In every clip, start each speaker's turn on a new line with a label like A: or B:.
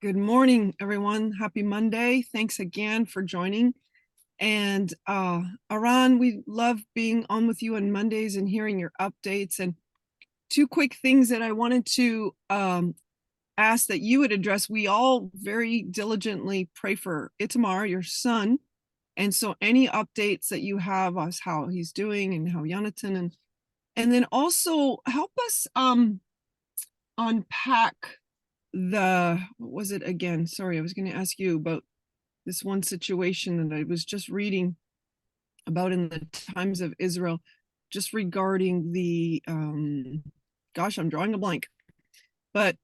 A: Good morning, everyone. Happy Monday. Thanks again for joining. And Eran, we love being on with you on Mondays and hearing your updates. And two quick things that I wanted to ask that you would address. We all very diligently pray for Itamar, your son. And so any updates that you have on how he's doing and how Jonathan and then also help us unpack what was it again? Sorry, I was going to ask you about this one situation that I was just reading about in the Times of Israel, just regarding the gosh, I'm drawing a blank. But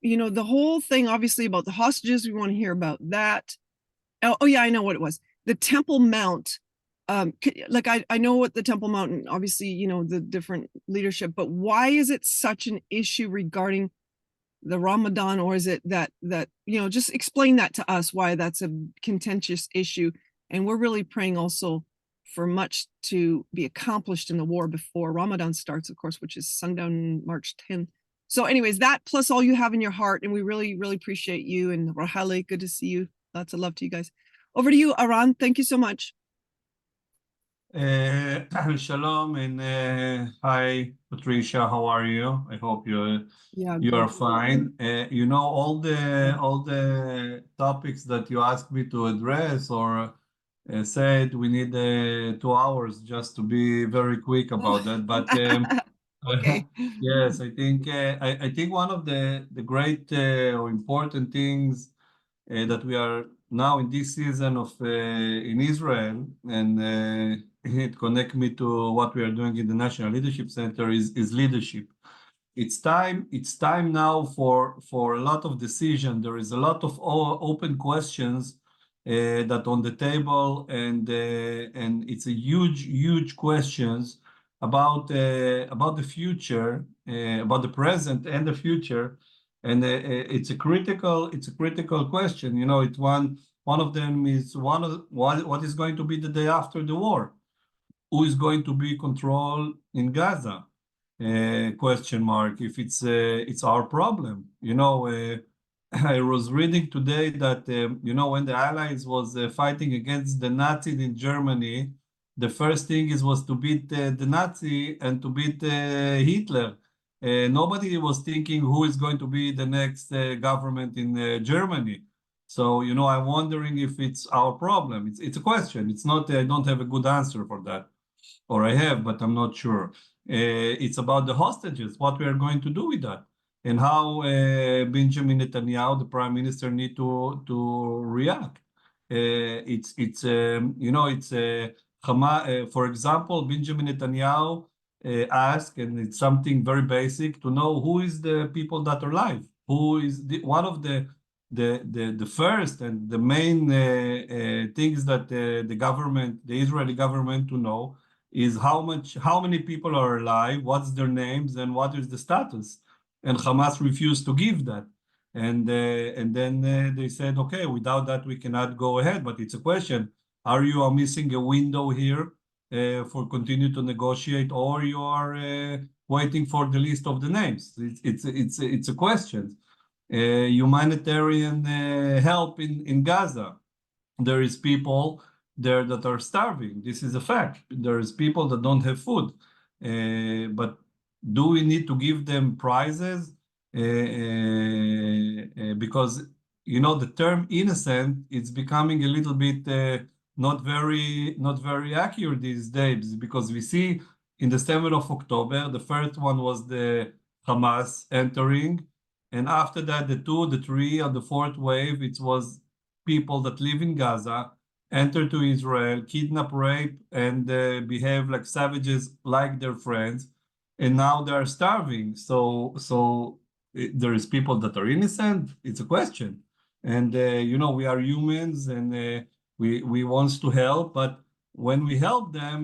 A: the whole thing obviously about the hostages, we want to hear about that. Oh yeah, I know what it was. The Temple Mount. Like I know what the Temple Mount, obviously, the different leadership, but why is it such an issue regarding the Ramadan, or is it that just explain that to us, why that's a contentious issue. And we're really praying also for much to be accomplished in the war before Ramadan starts, of course, which is sundown March 10th. So anyways, that plus all you have in your heart, and we really, really appreciate you. And Rahale, good to see you. Lots of love to you guys. Over to you, Eran. Thank you so much.
B: Shalom and hi, Patricia. How are you? I hope you are fine. All the topics that you asked me to address or said we need 2 hours just to be very quick about that. But
A: okay.
B: Yes, I think one of the great or important things that we are now in this season of in Israel, and it connect me to what we are doing in the National Leadership Center is leadership. It's time now for a lot of decision. There is a lot of open questions that on the table, and it's a huge questions about the future, about the present and the future. And it's a critical question. It's one of them is what is going to be the day after the war? Who is going to be control in Gaza? Question mark. If it's our problem. I was reading today that when the Allies was fighting against the Nazis in Germany, the first thing was to beat the Nazi and to beat Hitler. Nobody was thinking who is going to be the next government in Germany. So, I'm wondering if it's our problem. It's a question. It's not, I don't have a good answer for that. Or I have, but I'm not sure. It's about the hostages, what we are going to do with that, and how Benjamin Netanyahu, the prime minister, need to react. For example, Benjamin Netanyahu asked, and it's something very basic, to know who is the people that are alive, who is one of the first and the main things that the Israeli government to know is how many people are alive, what's their names, and what is the status. And Hamas refused to give that. And then they said, okay, without that we cannot go ahead. But it's a question: are you missing a window here for continue to negotiate, or you are waiting for the list of the names? It's a question. Humanitarian help in Gaza. There is people there that are starving. This is a fact. There is people that don't have food. But do we need to give them prizes? Because the term innocent is becoming a little bit not very accurate these days, because we see in the 7th of October, the first one was the Hamas entering, and after that, the 2, the 3, and the 4th wave, it was people that live in Gaza, enter to Israel, kidnap, rape, and behave like savages, like their friends, and now they are starving. So there is people that are innocent. It's a question, and we are humans, and we want to help, but when we help them,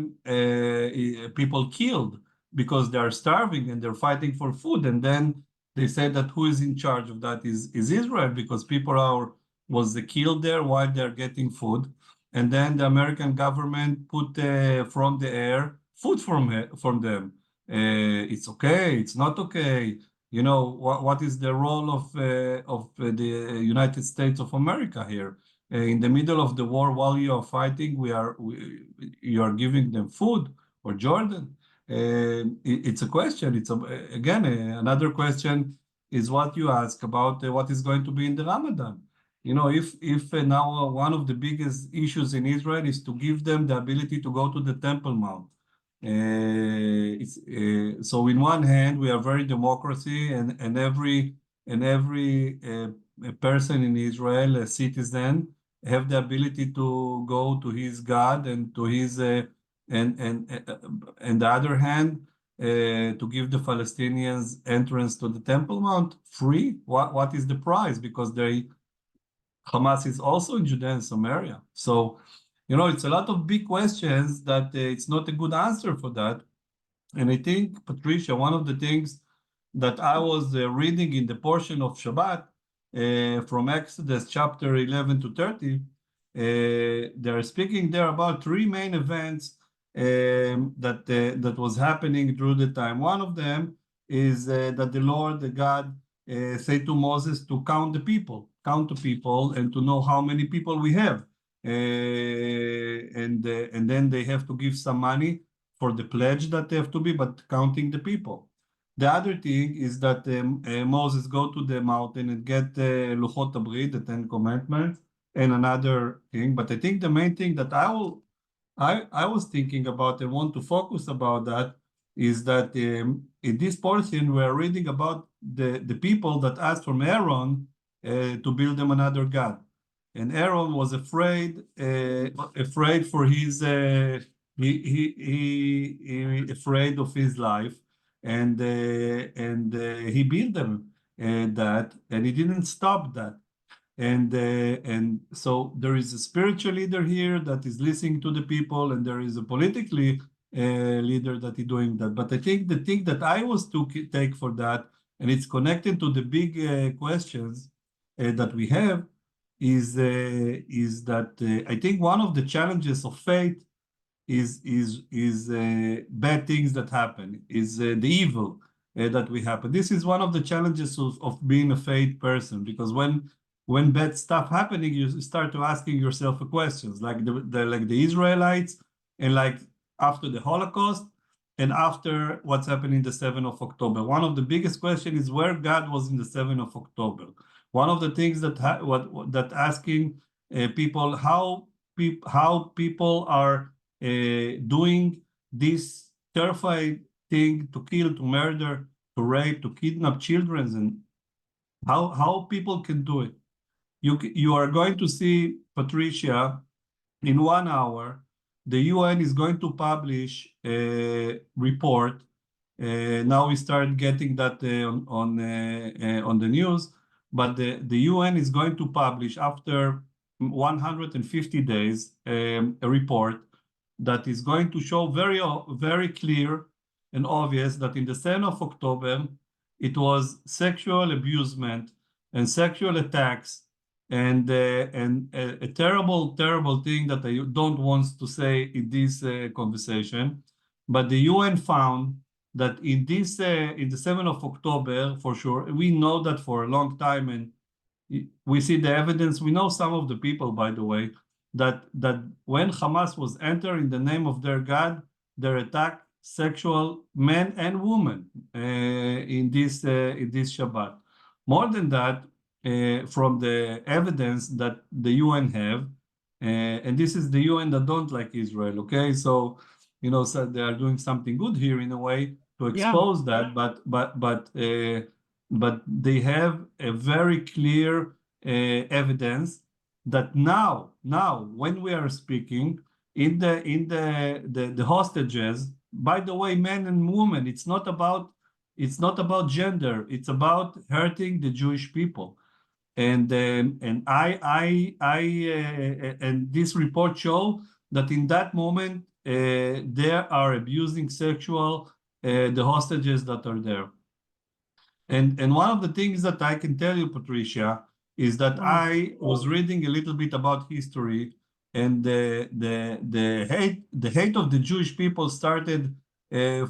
B: people killed because they are starving and they're fighting for food, and then they say that who is in charge of that is Israel, because people was killed there while they're getting food. And then the American government put from the air food from them. It's okay, it's not okay. what is the role of the United States of America here? In the middle of the war, while you are fighting, you are giving them food, or Jordan. It's a question. Again, another question is what you ask about what is going to be in the Ramadan. If now one of the biggest issues in Israel is to give them the ability to go to the Temple Mount. So in one hand, we are very democracy, and every person in Israel, a citizen, have the ability to go to his God and to his and the other hand, to give the Palestinians entrance to the Temple Mount free. What is the price? Because Hamas is also in Judea and Samaria. So, it's a lot of big questions that it's not a good answer for that. And I think, Patricia, one of the things that I was reading in the portion of Shabbat from Exodus chapter 11 to 30, they're speaking there about three main events that was happening through the time. One of them is that the Lord, the God, said to Moses to count the people, and to know how many people we have. And then they have to give some money for the pledge that they have to be, but counting the people. The other thing is that Moses go to the mountain and get Luchot HaBrit, the 10 Commandments, and another thing. But I think the main thing that I was thinking about and want to focus about that is that in this portion we're reading about the people that asked from Aaron to build them another god, and Aaron was afraid for his he afraid of his life, and he built them that, and he didn't stop that. And so there is a spiritual leader here that is listening to the people, and there is a politically leader that is doing that. But I think the thing that I was to take for that, and it's connected to the big questions that we have, is that I think one of the challenges of faith is bad things that happen, is the evil that we happen. This is one of the challenges of being a faith person, because when bad stuff happening, you start to asking yourself questions, like the Israelites, and like after the Holocaust, and after what's happening the 7th of October. One of the biggest questions is where God was in the 7th of October. One of the things that asking people how people are doing this terrifying thing, to kill, to murder, to rape, to kidnap children, and how people can do it. You are going to see, Patricia, in 1 hour, the UN is going to publish a report. Now we start getting that on the news, but the UN is going to publish after 150 days a report that is going to show very clear and obvious that in the 7th of October, it was sexual abusement and sexual attacks and a terrible thing that I don't want to say in this conversation. But the UN found that in the 7th of October, for sure, we know that for a long time, and we see the evidence. We know some of the people, by the way, that when Hamas was entering the name of their God, they attacked sexual men and women in this Shabbat. More than that, from the evidence that the UN have, and this is the UN that don't like Israel, okay? So, so they are doing something good here in a way to expose that, but they have a very clear evidence that now when we are speaking in the hostages, by the way, men and women, it's not about gender, it's about hurting the Jewish people. And this report show that in that moment they are abusing sexual the hostages that are there. And one of the things that I can tell you, Patricia, is that I was reading a little bit about history, and the hate of the Jewish people started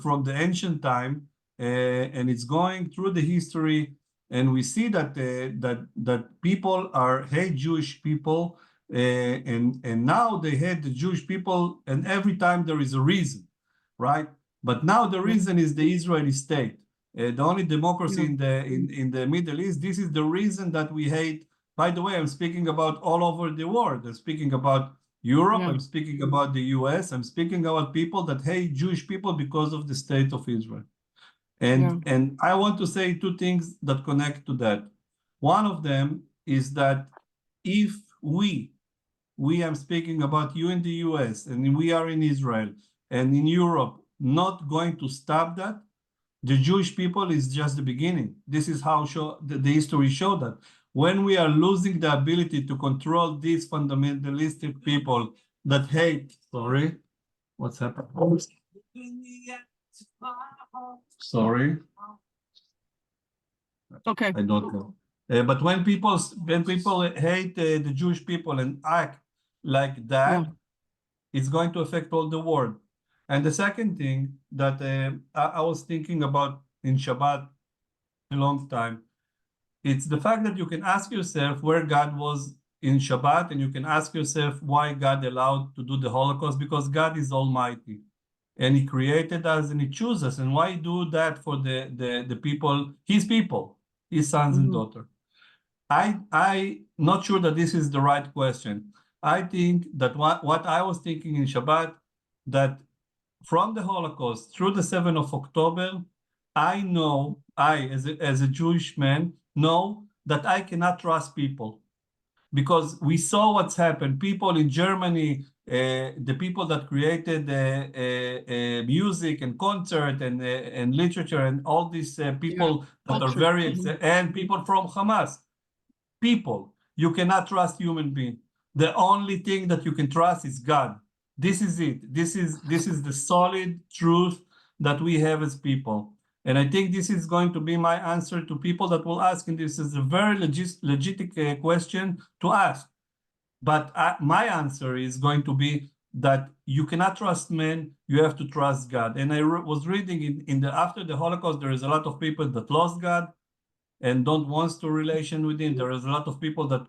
B: from the ancient time, and it's going through the history, and we see that that people hate Jewish people, and now they hate the Jewish people, and every time there is a reason, right? But now the reason is the Israeli state, the only democracy in the Middle East. This is the reason that we hate. By the way, I'm speaking about all over the world. I'm speaking about Europe. I'm speaking about the US. I'm speaking about people that hate Jewish people because of the state of Israel. And I want to say two things that connect to that. One of them is that if I'm speaking about you in the US, and we are in Israel and in Europe, not going to stop that, the Jewish people is just the beginning. This is how the history showed that. When we are losing the ability to control these fundamentalistic people that hate, sorry, what's happening? Sorry.
A: Okay.
B: I don't know. But when people hate the Jewish people and act like that, it's going to affect all the world. And the second thing that I was thinking about in Shabbat a long time, it's the fact that you can ask yourself where God was in Shabbat, and you can ask yourself why God allowed to do the Holocaust, because God is almighty. And he created us and he chose us. And why do that for the people, his sons and daughters? I not sure that this is the right question. I think that what I was thinking in Shabbat, that from the Holocaust through the 7th of October, I know, as a Jewish man, know that I cannot trust people, because we saw what's happened. People in Germany, the people that created music and concert and literature, and all these people that are very, and people from Hamas, people, you cannot trust human being. The only thing that you can trust is God. This is it. This is the solid truth that we have as people. And I think this is going to be my answer to people that will ask, and this is a very legitimate question to ask. But my answer is going to be that you cannot trust men, you have to trust God. And I was reading in the after the Holocaust, there is a lot of people that lost God and don't want to relation with him. There is a lot of people that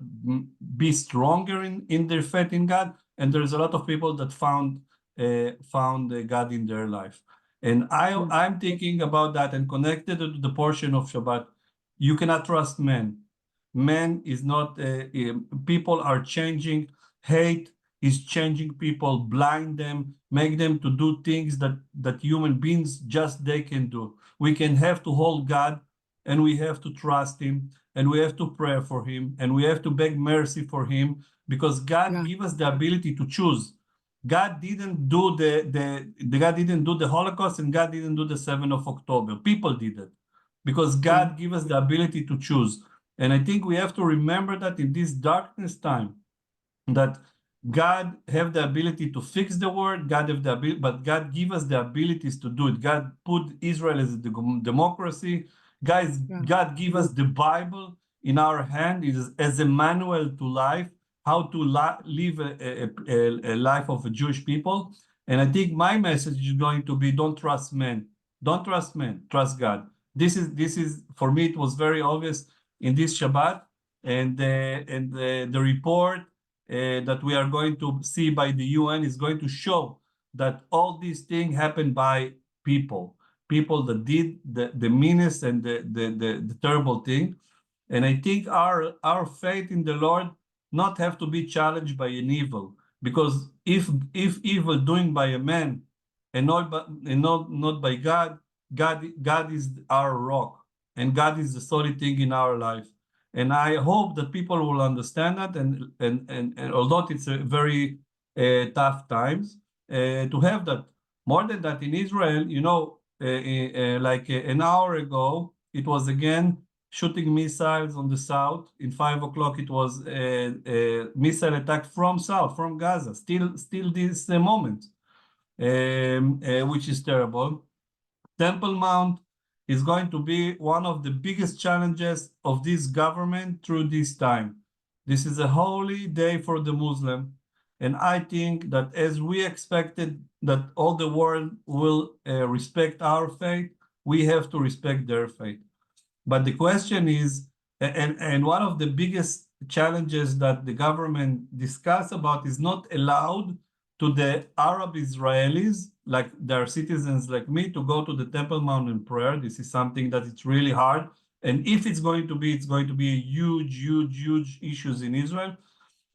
B: be stronger in their faith in God, and there is a lot of people that found God in their life. And I'm thinking about that and connected to the portion of Shabbat. You cannot trust men. Man is not, people are changing. Hate is changing people, blind them, make them to do things that human beings just they can do. We can have to hold God, and we have to trust him, and we have to pray for him, and we have to beg mercy for him, because God gave us the ability to choose. God didn't do God didn't do the Holocaust, and God didn't do the 7th of October. People did it, because God gave us the ability to choose. And I think we have to remember that in this darkness time, that God have the ability to fix the world, God have the ability, but God give us the abilities to do it. God put Israel as a democracy. Guys, God give us the Bible in our hand as a manual to life, how to live a life of a Jewish people. And I think my message is going to be: don't trust men. Don't trust men, trust God. This is for me, it was very obvious in this Shabbat, and the report that we are going to see by the UN is going to show that all these things happen by people that did the meanest and the terrible thing. And I think our faith in the Lord not have to be challenged by an evil, because if evil doing by a man and not by God, God is our rock, and God is the solid thing in our life. And I hope that people will understand that, and although it's a very tough times to have that. More than that, in Israel, like an hour ago, it was again shooting missiles on the south. In 5 o'clock, it was a missile attack from south, from Gaza. Still this moment, which is terrible. Temple Mount is going to be one of the biggest challenges of this government through this time. This is a holy day for the Muslim, and I think that as we expected that all the world will respect our faith, we have to respect their faith. But the question is, and one of the biggest challenges that the government discuss about is not allowed to the Arab Israelis, like their citizens like me, to go to the Temple Mount in prayer. This is something that it's really hard. And if it's going to be a huge issues in Israel.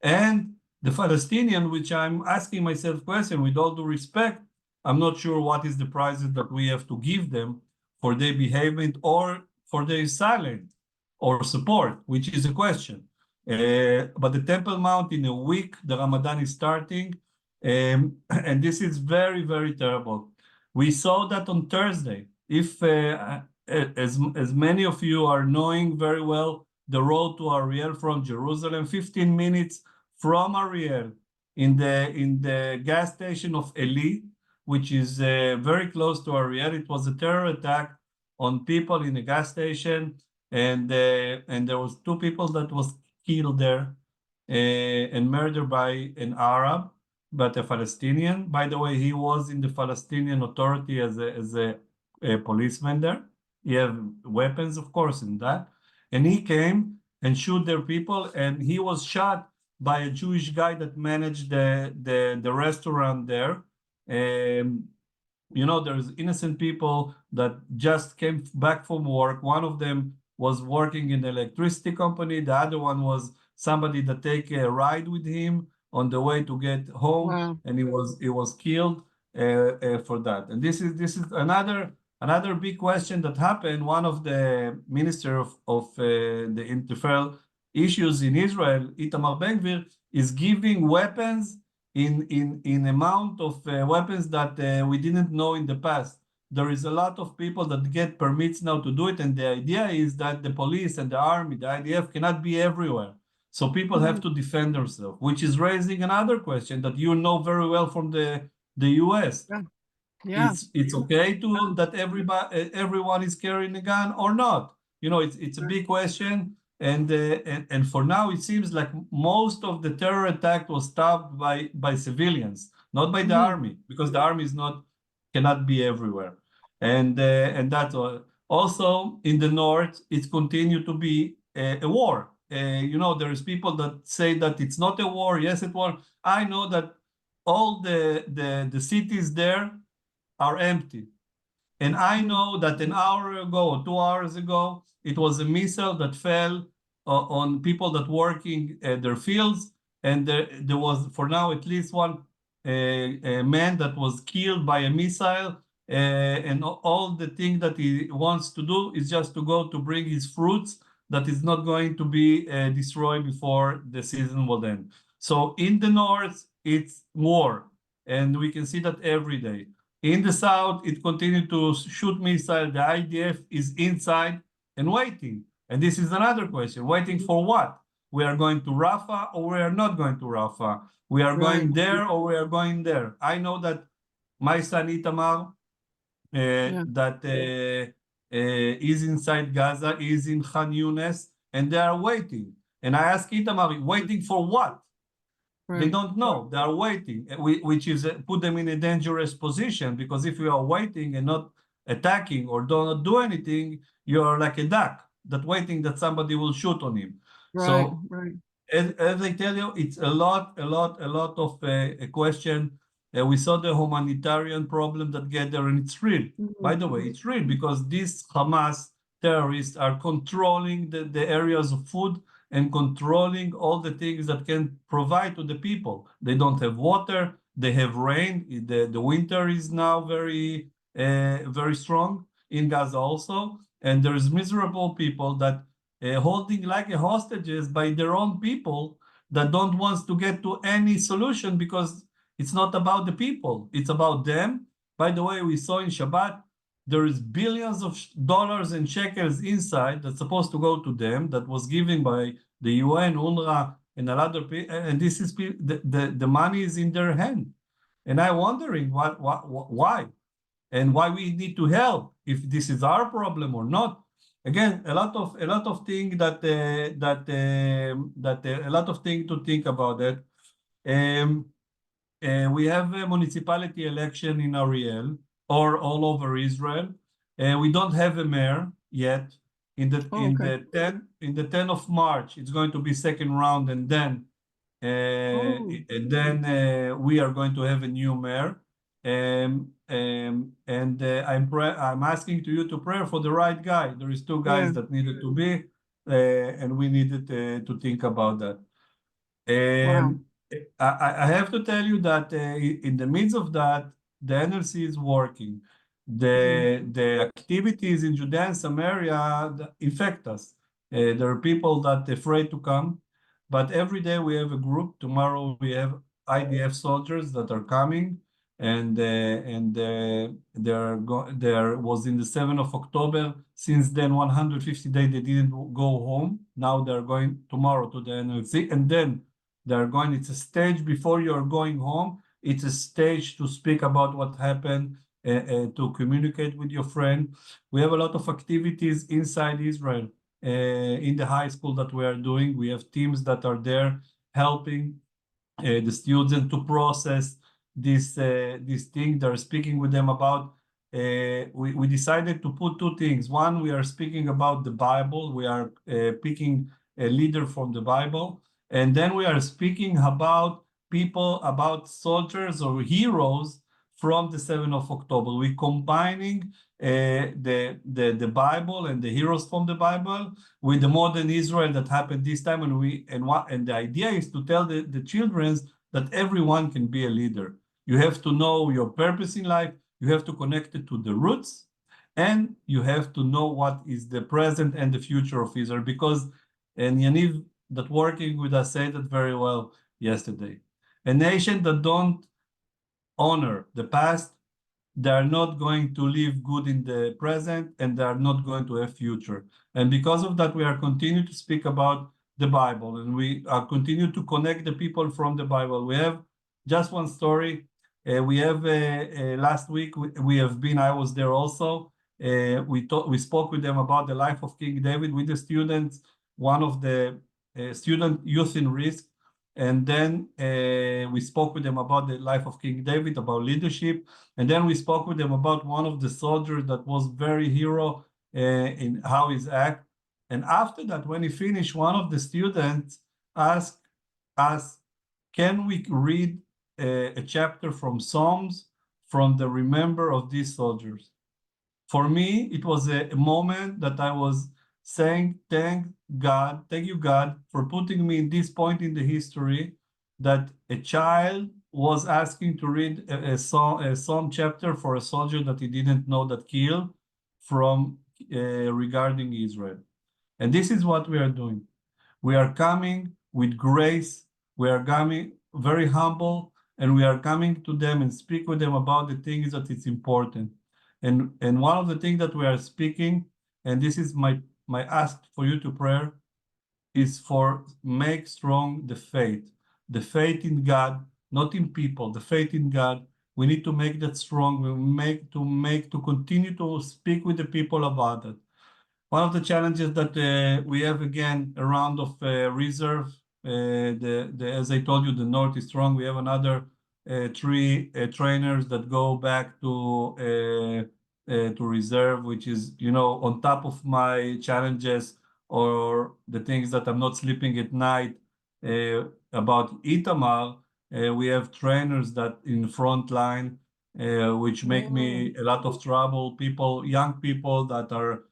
B: And the Palestinian, which I'm asking myself question with all due respect, I'm not sure what is the prices that we have to give them for their behavior or for their silence or support, which is a question. But the Temple Mount in a week, the Ramadan is starting, and this is very terrible. We saw that on Thursday. If as many of you are knowing very well, the road to Ariel from Jerusalem, 15 minutes from Ariel, in the gas station of Eli, which is very close to Ariel. It was a terror attack on people in a gas station, and there was 2 people that was killed there and murdered by an Arab, but a Palestinian. By the way, he was in the Palestinian Authority as a policeman there. He have weapons, of course, in that. And he came and shoot their people, and he was shot by a Jewish guy that managed the restaurant there. You know, there's innocent people that just came back from work. One of them was working in the electricity company. The other one was somebody that take a ride with him on the way to get home.
A: Wow.
B: And he was killed for that. And this is another big question that happened. One of the minister of the internal issues in Israel, Itamar Ben-Gvir, is giving weapons in amount of weapons that we didn't know in the past. There is a lot of people that get permits now to do it, and the idea is that the police and the army, the IDF, cannot be everywhere. So people have to defend themselves, which is raising another question that you know very well from the US.
A: Yeah.
B: It's okay to that everyone is carrying a gun or not. You know, it's a big question. And for now, it seems like most of the terror attack was stopped by civilians, not by the army, because the army cannot be everywhere. And that's all. Also in the north, it's continued to be a war. You know, there is people that say that it's not a war. Yes, it was. I know that all the cities there are empty. And I know that an hour ago or 2 hours ago, it was a missile that fell on people that working their fields. And there was, for now, at least one a man that was killed by a missile. And all the thing that he wants to do is just to go to bring his fruits that is not going to be destroyed before the season will end. So in the north, it's war. And we can see that every day. In the south, it continued to shoot missiles. The IDF is inside and waiting. And this is another question. Waiting for what? We are going to Rafah or we are not going to Rafah? We are going there or we are going there? I know that my son Itamar, that is inside Gaza, is in Khan Yunis, and they are waiting. And I ask Itamar, waiting for what? They don't know. They are waiting, which is put them in a dangerous position, because if you are waiting and not attacking or do not do anything, you are like a duck that waiting that somebody will shoot on him. So as I tell you, it's a lot of a question. We saw the humanitarian problem that get there, and it's real. By the way, it's real because these Hamas terrorists are controlling the areas of food and controlling all the things that can provide to the people. They don't have water, they have rain. The winter is now very strong in Gaza also. And there's miserable people that holding like hostages by their own people that don't want to get to any solution, because it's not about the people, it's about them. By the way, we saw in Shabbat, there is billions of dollars and shekels inside that's supposed to go to them, that was given by the UN, UNRWA, and a lot of people, and this is the money is in their hand. And I'm wondering why, and why we need to help, if this is our problem or not. Again, a lot of things that a lot of things to think about that. We have a municipality election in Ariel or all over Israel. We don't have a mayor yet. In the
A: Oh,
B: in
A: okay.
B: the 10 of March, it's going to be second round, and then
A: Oh,
B: we are going to have a new mayor. And I'm asking to you to pray for the right guy. There is two guys
A: yeah.
B: that needed to be, and we needed to think about that.
A: Wow.
B: I have to tell you that in the midst of that, the NLC is working.
A: Mm,
B: The activities in Judea and Samaria infect us. There are people that are afraid to come, but every day we have a group. Tomorrow we have IDF soldiers that are coming, and there was in the 7th of October. Since then, 150 days they didn't go home. Now they're going tomorrow to the NLC, and then they're going, it's a stage before you're going home. It's a stage to speak about what happened, to communicate with your friend. We have a lot of activities inside Israel, in the high school that we are doing. We have teams that are there helping the students to process this thing. They're speaking with them about. We decided to put two things. One, we are speaking about the Bible. We are picking a leader from the Bible, and then we are speaking about people, about soldiers or heroes from the 7th of October. We're combining the Bible and the heroes from the Bible with the modern Israel that happened this time, and the idea is to tell the children that everyone can be a leader. You have to know your purpose in life. You have to connect it to the roots, and you have to know what is the present and the future of Israel. Because, and Yaniv, that working with us, said that very well yesterday. A nation that don't honor the past, they are not going to live good in the present, and they are not going to have future. And because of that, we are continue to speak about the Bible, and we are continue to connect the people from the Bible. We have just one story. We have last week we have been. I was there also. We spoke with them about the life of King David with the students. One of the student youth in risk. And then we spoke with them about the life of King David, about leadership. And then we spoke with them about one of the soldiers that was very hero in how he's act. And after that, when he finished, one of the students asked us, can we read a chapter from Psalms from the remember of these soldiers? For me, it was a moment that I was saying, thank you, God, for putting me in this point in the history that a child was asking to read a psalm chapter for a soldier that he didn't know that killed from regarding Israel. And this is what we are doing. We are coming with grace. We are coming very humble, and we are coming to them and speak with them about the things that it's important. And one of the things that we are speaking, and this is my ask for you to pray, is for make strong the faith in God, not in people, the faith in God. We need to make that strong. To continue to speak with the people about it. One of the challenges that we have, again, a round of reserve. As I told you, the North is strong. We have another three trainers that go back to reserve, which is, on top of my challenges or the things that I'm not sleeping at night about Itamar. We have trainers that in front line, which make
A: Oh,
B: me a lot of trouble. Young people that are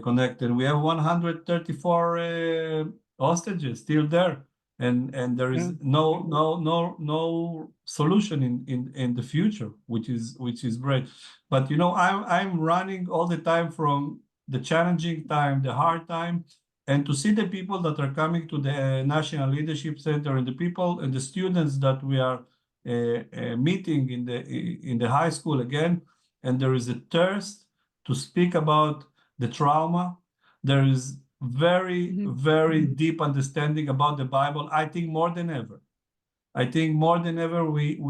B: connected. We have 134 hostages still there, and there
A: yeah.
B: is no solution in the future, which is great. But I'm running all the time from the challenging time, the hard time, and to see the people that are coming to the National Leadership Center, and the people and the students that we are meeting in the high school again, and there is a thirst to speak about the trauma. There is very,
A: Mhm.
B: very deep understanding about the Bible. I think more than ever.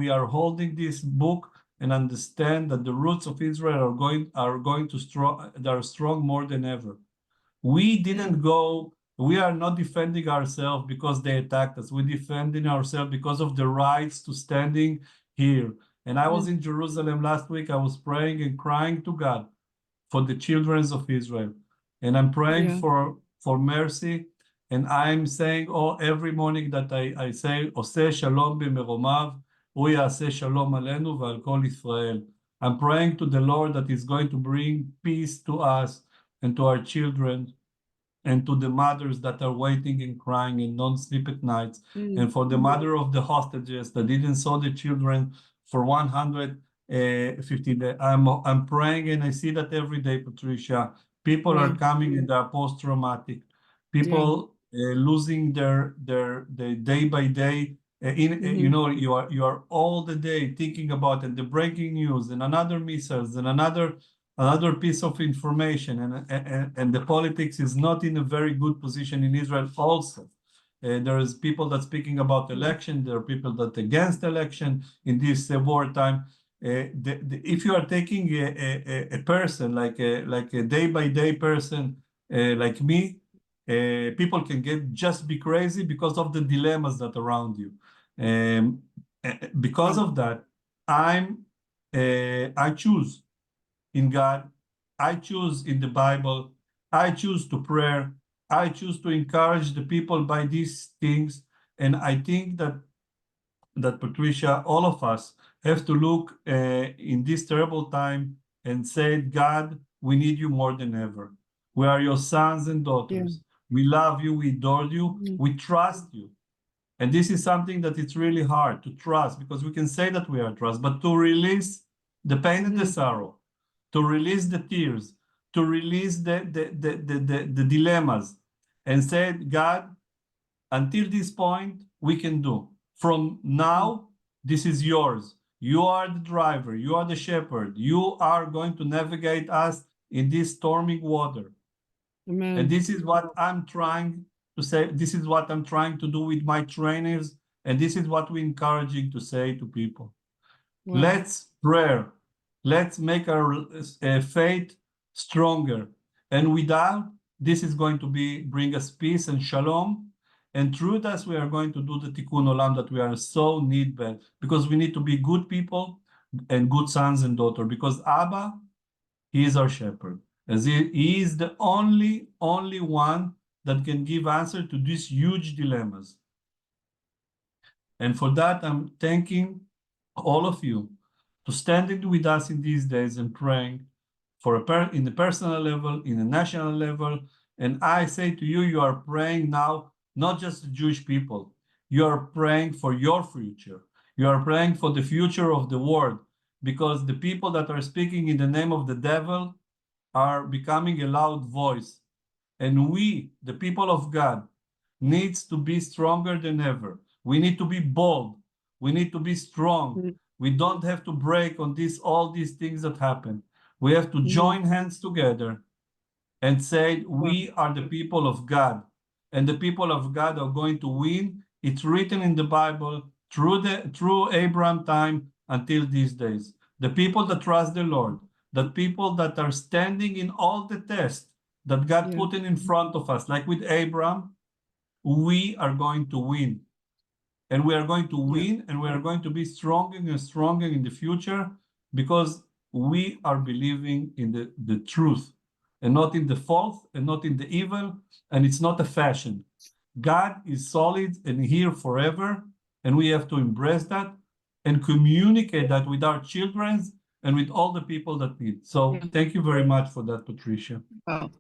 B: We are holding this book and understand that the roots of Israel are going to strong. They are strong more than ever. We didn't go. We are not defending ourselves because they attacked us. We're defending ourselves because of the rights to standing here. And I was
A: Mm,
B: in Jerusalem last week. I was praying and crying to God for the children of Israel. And I'm praying
A: Yeah.
B: for mercy. And I'm saying every morning that I say, Oseh Shalom b'meromav, Hu ya'aseh Shalom aleinu v'al kol Israel. I'm praying to the Lord that is going to bring peace to us and to our children and to the mothers that are waiting and crying and don't sleep at nights, and for the mother of the hostages that didn't saw the children for 150 days. I'm praying, and I see that every day, Patricia. People are coming and they're post-traumatic. People losing their day by day. You know, you are all the day thinking about it, the breaking news and another missiles and another piece of information, and the politics is not in a very good position in Israel also. There is people that speaking about election, there are people that against election in this wartime. If you are taking a person like a day-by-day person like me, people can just be crazy because of the dilemmas that are around you. Because of that, I choose in God, I choose in the Bible, I choose to pray, I choose to encourage the people by these things. And I think that Patricia, all of us have to look in this terrible time and say, God, we need you more than ever. We are your sons and daughters. We love you, we adore you, we trust you. And this is something that it's really hard to trust, because we can say that we are trust, but to release the pain and the sorrow, to release the tears, to release the dilemmas, and say, God, until this point, we can do. From now, this is yours. You are the driver. You are the shepherd. You are going to navigate us in this storming water.
A: Amen.
B: And this is what I'm trying to say. This is what I'm trying to do with my trainers. And this is what we're encouraging to say to people.
A: Wow.
B: Let's pray. Let's make our faith stronger. And without, this is going to bring us peace and shalom. And through this, we are going to do the tikkun olam that we are so need, because we need to be good people and good sons and daughters. Because Abba, he is our shepherd. As he is the only one that can give answer to these huge dilemmas. And for that, I'm thanking all of you to standing with us in these days and praying in the personal level, in the national level. And I say to you, you are praying now, not just the Jewish people. You are praying for your future. You are praying for the future of the world, because the people that are speaking in the name of the devil are becoming a loud voice. And we, the people of God, needs to be stronger than ever. We need to be bold. We need to be strong. We don't have to break on all these things that happen. We have to join hands together and say, we are the people of God, and the people of God are going to win. It's written in the Bible through Abraham time until these days. The people that trust the Lord, the people that are standing in all the tests that God put in front of us, like with Abraham, we are going to win. And we are going to win, and we are going to be stronger and stronger in the future, because we are believing in the truth, and not in the false, and not in the evil, and it's not a fashion. God is solid and here forever, and we have to embrace that and communicate that with our children and with all the people that need. So thank you very much for that, Patricia.
A: Wow.